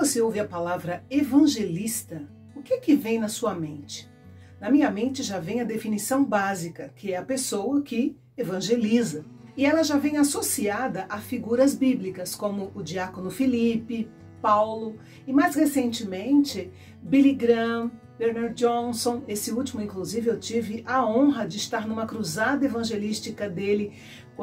você ouve a palavra evangelista, o que é que vem na sua mente? Na minha mente já vem a definição básica, que é a pessoa que evangeliza. E ela já vem associada a figuras bíblicas, como o diácono Filipe, Paulo e mais recentemente Billy Graham, Bernard Johnson. Esse último, inclusive, eu tive a honra de estar numa cruzada evangelística dele,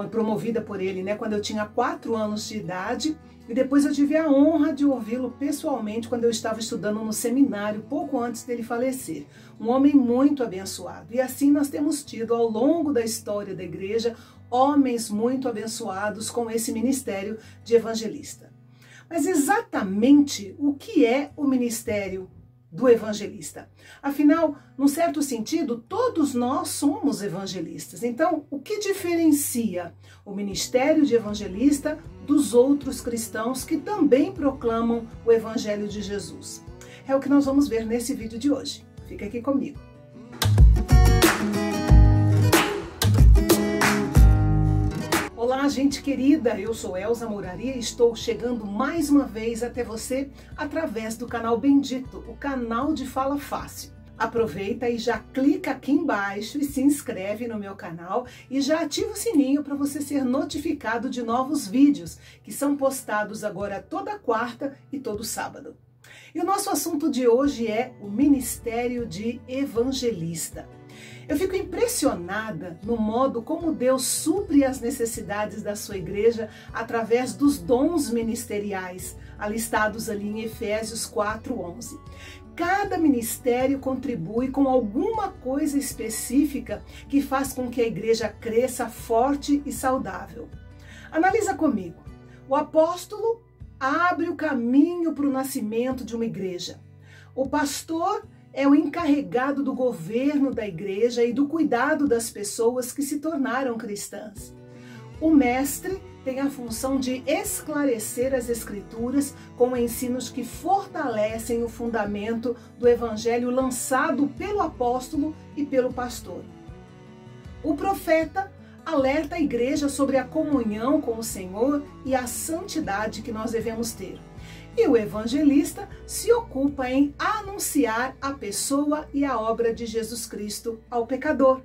promovida por ele, quando eu tinha 4 anos de idade. E depois eu tive a honra de ouvi-lo pessoalmente quando eu estava estudando no seminário, pouco antes dele falecer. Um homem muito abençoado. E assim nós temos tido, ao longo da história da igreja, homens muito abençoados com esse ministério de evangelista. Mas exatamente o que é o ministério do evangelista? Afinal, num certo sentido, todos nós somos evangelistas. Então, o que diferencia o ministério de evangelista dos outros cristãos que também proclamam o evangelho de Jesus? É o que nós vamos ver nesse vídeo de hoje. Fica aqui comigo. Olá, gente querida, eu sou Elza Mouraria e estou chegando mais uma vez até você através do canal Bendito, o canal de Fala Fácil. Aproveita e já clica aqui embaixo e se inscreve no meu canal e já ativa o sininho para você ser notificado de novos vídeos que são postados agora toda quarta e todo sábado. E o nosso assunto de hoje é o ministério de evangelista. Eu fico impressionada no modo como Deus supre as necessidades da sua igreja através dos dons ministeriais, alistados ali em Efésios 4:11. Cada ministério contribui com alguma coisa específica que faz com que a igreja cresça forte e saudável. Analisa comigo. O apóstolo abre o caminho para o nascimento de uma igreja. O pastor é o encarregado do governo da igreja e do cuidado das pessoas que se tornaram cristãs. O mestre tem a função de esclarecer as escrituras com ensinos que fortalecem o fundamento do evangelho lançado pelo apóstolo e pelo pastor. O profeta alerta a igreja sobre a comunhão com o Senhor e a santidade que nós devemos ter. E o evangelista se ocupa em anunciar a pessoa e a obra de Jesus Cristo ao pecador.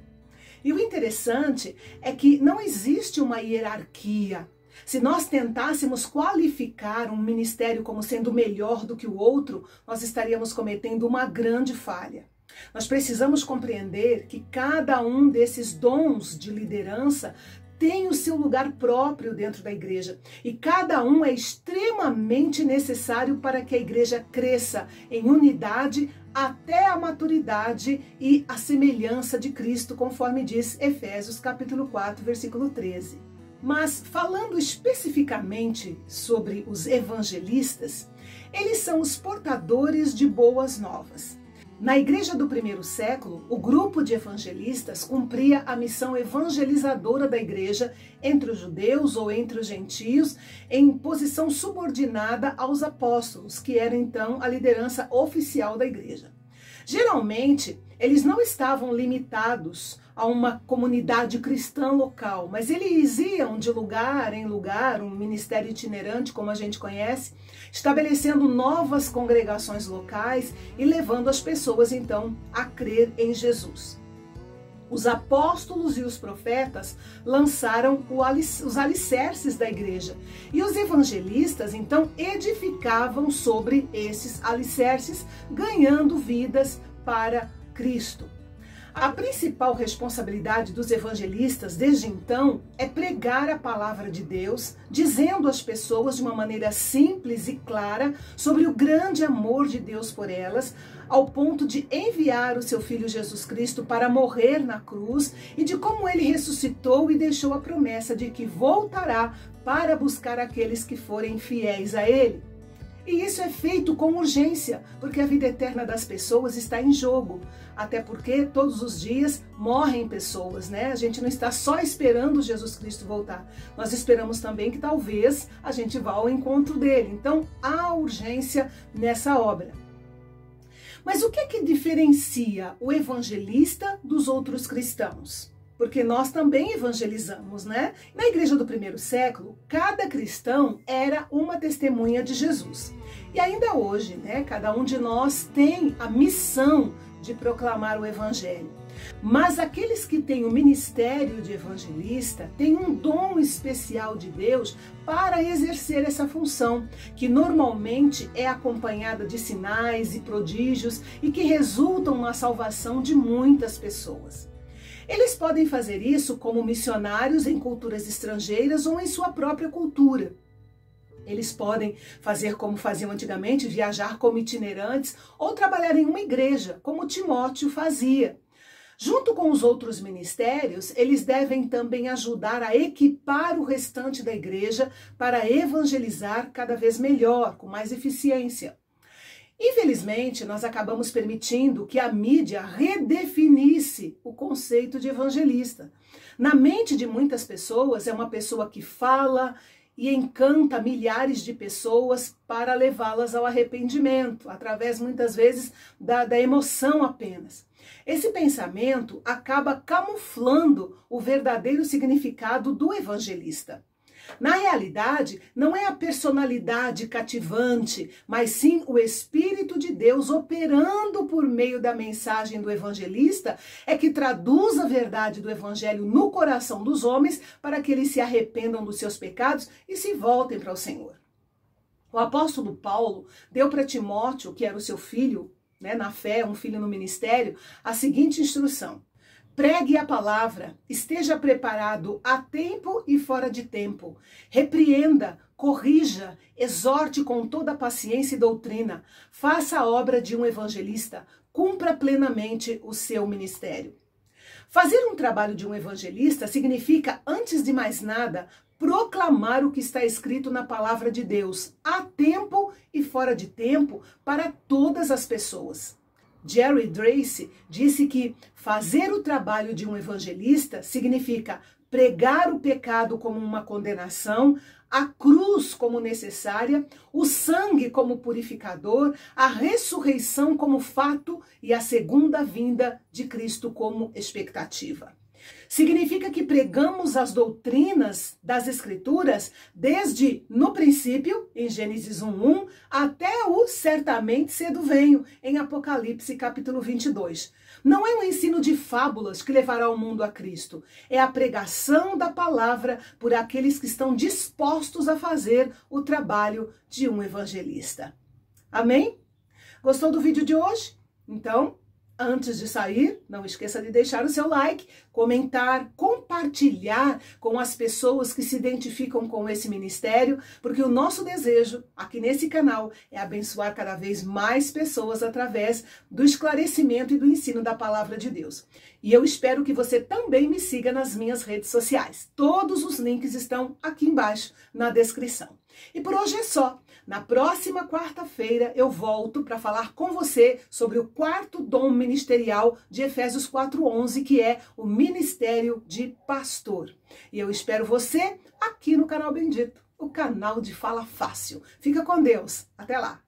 E o interessante é que não existe uma hierarquia. Se nós tentássemos qualificar um ministério como sendo melhor do que o outro, nós estaríamos cometendo uma grande falha. Nós precisamos compreender que cada um desses dons de liderança tem o seu lugar próprio dentro da igreja e cada um é extremamente necessário para que a igreja cresça em unidade até a maturidade e a semelhança de Cristo, conforme diz Efésios capítulo 4, versículo 13. Mas falando especificamente sobre os evangelistas, eles são os portadores de boas novas. Na igreja do primeiro século, o grupo de evangelistas cumpria a missão evangelizadora da igreja entre os judeus ou entre os gentios, em posição subordinada aos apóstolos, que eram então a liderança oficial da igreja. Geralmente, eles não estavam limitados a uma comunidade cristã local, mas eles iam de lugar em lugar, um ministério itinerante, como a gente conhece, estabelecendo novas congregações locais e levando as pessoas, então, a crer em Jesus. Os apóstolos e os profetas lançaram os alicerces da igreja e os evangelistas, então, edificavam sobre esses alicerces, ganhando vidas para Cristo. A principal responsabilidade dos evangelistas, desde então, é pregar a palavra de Deus, dizendo às pessoas de uma maneira simples e clara sobre o grande amor de Deus por elas, ao ponto de enviar o seu Filho Jesus Cristo para morrer na cruz e de como ele ressuscitou e deixou a promessa de que voltará para buscar aqueles que forem fiéis a ele. E isso é feito com urgência, porque a vida eterna das pessoas está em jogo. Até porque todos os dias morrem pessoas, A gente não está só esperando Jesus Cristo voltar. Nós esperamos também que talvez a gente vá ao encontro dele. Então, há urgência nessa obra. Mas o que é que diferencia o evangelista dos outros cristãos? porque nós também evangelizamos, né? Na igreja do primeiro século, cada cristão era uma testemunha de Jesus. E ainda hoje, né, cada um de nós tem a missão de proclamar o evangelho. Mas aqueles que têm o ministério de evangelista têm um dom especial de Deus para exercer essa função, que normalmente é acompanhada de sinais e prodígios e que resultam na salvação de muitas pessoas. Eles podem fazer isso como missionários em culturas estrangeiras ou em sua própria cultura. Eles podem fazer como faziam antigamente, viajar como itinerantes ou trabalhar em uma igreja, como Timóteo fazia. Junto com os outros ministérios, eles devem também ajudar a equipar o restante da igreja para evangelizar cada vez melhor, com mais eficiência. Infelizmente, nós acabamos permitindo que a mídia redefinisse o conceito de evangelista. Na mente de muitas pessoas, é uma pessoa que fala e encanta milhares de pessoas para levá-las ao arrependimento, através muitas vezes da emoção apenas. Esse pensamento acaba camuflando o verdadeiro significado do evangelista. Na realidade, não é a personalidade cativante, mas sim o Espírito de Deus operando por meio da mensagem do evangelista é que traduz a verdade do evangelho no coração dos homens para que eles se arrependam dos seus pecados e se voltem para o Senhor. O apóstolo Paulo deu para Timóteo, que era o seu filho, na fé, um filho no ministério, a seguinte instrução: pregue a palavra, esteja preparado a tempo e fora de tempo, repreenda, corrija, exorte com toda paciência e doutrina, faça a obra de um evangelista, cumpra plenamente o seu ministério. Fazer um trabalho de um evangelista significa, antes de mais nada, proclamar o que está escrito na palavra de Deus, a tempo e fora de tempo, para todas as pessoas. Jerry Tracy disse que fazer o trabalho de um evangelista significa pregar o pecado como uma condenação, a cruz como necessária, o sangue como purificador, a ressurreição como fato e a segunda vinda de Cristo como expectativa. Significa que pregamos as doutrinas das Escrituras desde no princípio, em Gênesis 1:1, até o certamente cedo venho, em Apocalipse capítulo 22. Não é um ensino de fábulas que levará o mundo a Cristo. É a pregação da palavra por aqueles que estão dispostos a fazer o trabalho de um evangelista. Amém? Gostou do vídeo de hoje? Então, antes de sair, não esqueça de deixar o seu like, comentar, compartilhar com as pessoas que se identificam com esse ministério, porque o nosso desejo aqui nesse canal é abençoar cada vez mais pessoas através do esclarecimento e do ensino da palavra de Deus. E eu espero que você também me siga nas minhas redes sociais. Todos os links estão aqui embaixo na descrição. E por hoje é só. Na próxima quarta-feira eu volto para falar com você sobre o quarto dom ministerial de Efésios 4:11, que é o ministério de pastor. E eu espero você aqui no canal Bendito, o canal de Fala Fácil. Fica com Deus. Até lá.